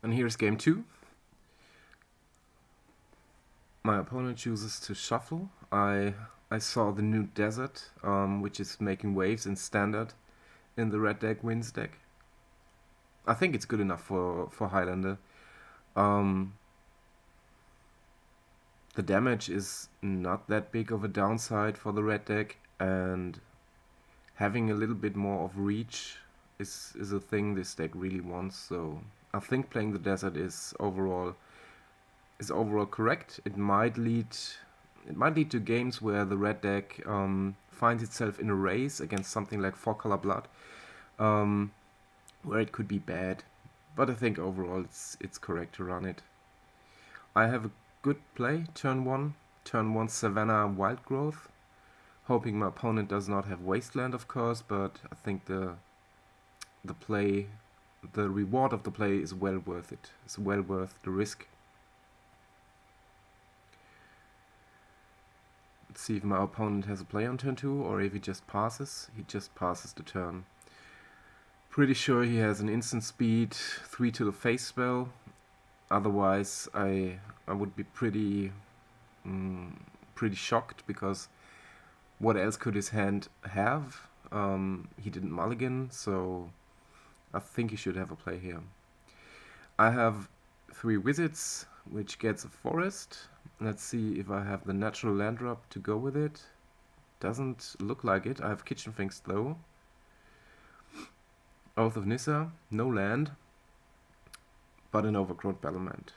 And here's game 2. My opponent chooses to shuffle. I saw the new desert, which is making waves in standard in the red deck wins deck. I think it's good enough for Highlander. The damage is not that big of a downside for the red deck, and having a little bit more of reach is a thing this deck really wants. So I think playing the desert is overall correct. It might lead to games where the red deck finds itself in a race against something like 4-color blood, where it could be bad. But I think overall it's correct to run it. I have a good play, turn 1 Savannah Wild Growth, hoping my opponent does not have Wasteland, of course, but I think the reward of the play is well worth it. It's well worth the risk. Let's see if my opponent has a play on turn 2 or if he just passes. He just passes the turn. Pretty sure he has an instant speed 3 to the face spell. Otherwise I would be pretty shocked, because what else could his hand have? He didn't mulligan, so I think he should have a play here. I have 3 wizards, which gets a forest. Let's see if I have the natural land drop to go with it. Doesn't look like it. I have Kitchen Finks though. Oath of Nissa, no land, but an overgrown battlement.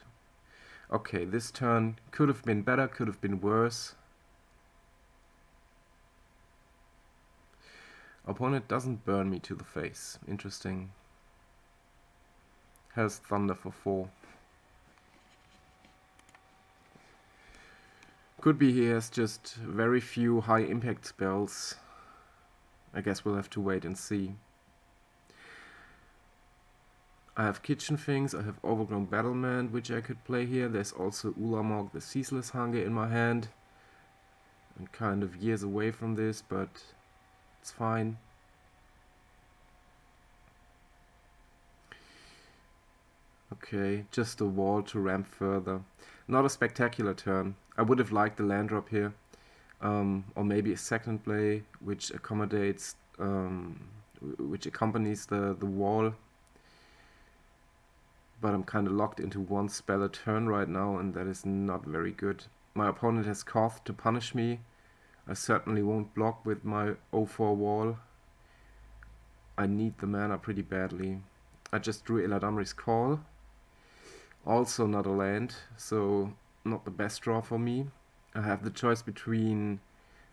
Okay, this turn could have been better, could have been worse. Opponent doesn't burn me to the face. Interesting. Has Thunder for 4. Could be he has just very few high impact spells. I guess we'll have to wait and see. I have Kitchen Finks, I have Overgrown Battlement, which I could play here. There's also Ulamog, the Ceaseless Hunger, in my hand. I'm kind of years away from this, but it's fine. Okay, just a wall to ramp further. Not a spectacular turn. I would have liked the land drop here. Or maybe a second play which accommodates, which accompanies the wall. But I'm kind of locked into one spell a turn right now, and that is not very good. My opponent has Koth to punish me. I certainly won't block with my 0-4 wall. I need the mana pretty badly. I just drew Eladamri's Call. Also not a land, so not the best draw for me. I have the choice between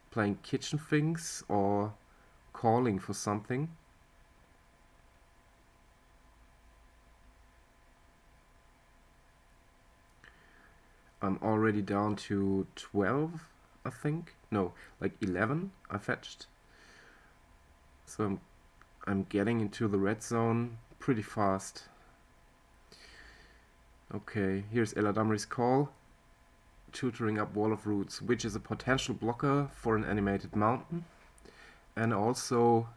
playing Kitchen Finks or calling for something. I'm already down to 12, I think. No, like 11 I fetched. So I'm getting into the red zone pretty fast. Okay, here's Eladamri's Call, tutoring up Wall of Roots, which is a potential blocker for an animated mountain, and also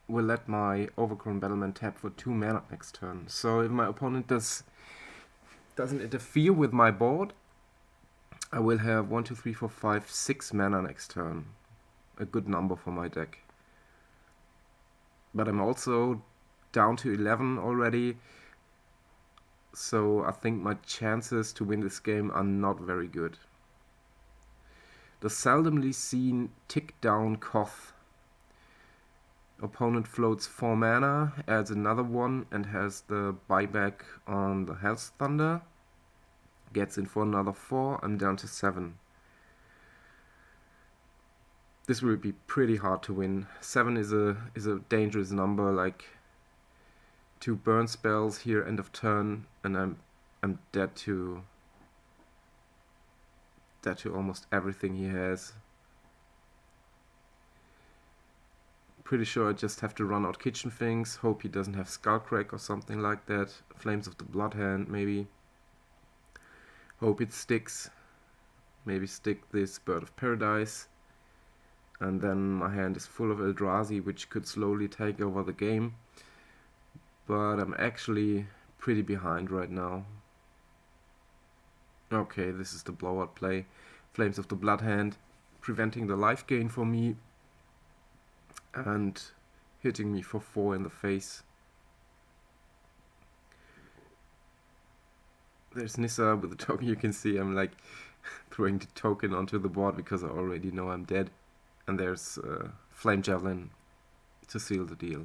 will let my Overgrown Battlement tap for 2 mana next turn. So if my opponent doesn't interfere with my board, I will have 1, 2, 3, 4, 5, 6 mana next turn. A good number for my deck. But I'm also down to 11 already, so I think my chances to win this game are not very good. The seldomly seen tick down Koth. Opponent floats 4 mana, adds another one, and has the buyback on the Hell's Thunder. Gets in for another 4, I'm down to 7. This will be pretty hard to win. 7 is a dangerous number, like 2 burn spells here end of turn, and I'm dead to almost everything he has. Pretty sure I just have to run out Kitchen Finks, hope he doesn't have Skullcrack or something like that. Flames of the Blood Hand maybe. Hope it sticks. Maybe stick this Bird of Paradise. And then my hand is full of Eldrazi, which could slowly take over the game. But I'm actually pretty behind right now. Okay, this is the blowout play. Flames of the Bloodhand, preventing the life gain for me and hitting me for 4 in the face. There's Nissa with the token. You can see I'm like throwing the token onto the board because I already know I'm dead. And there's Flame Javelin to seal the deal.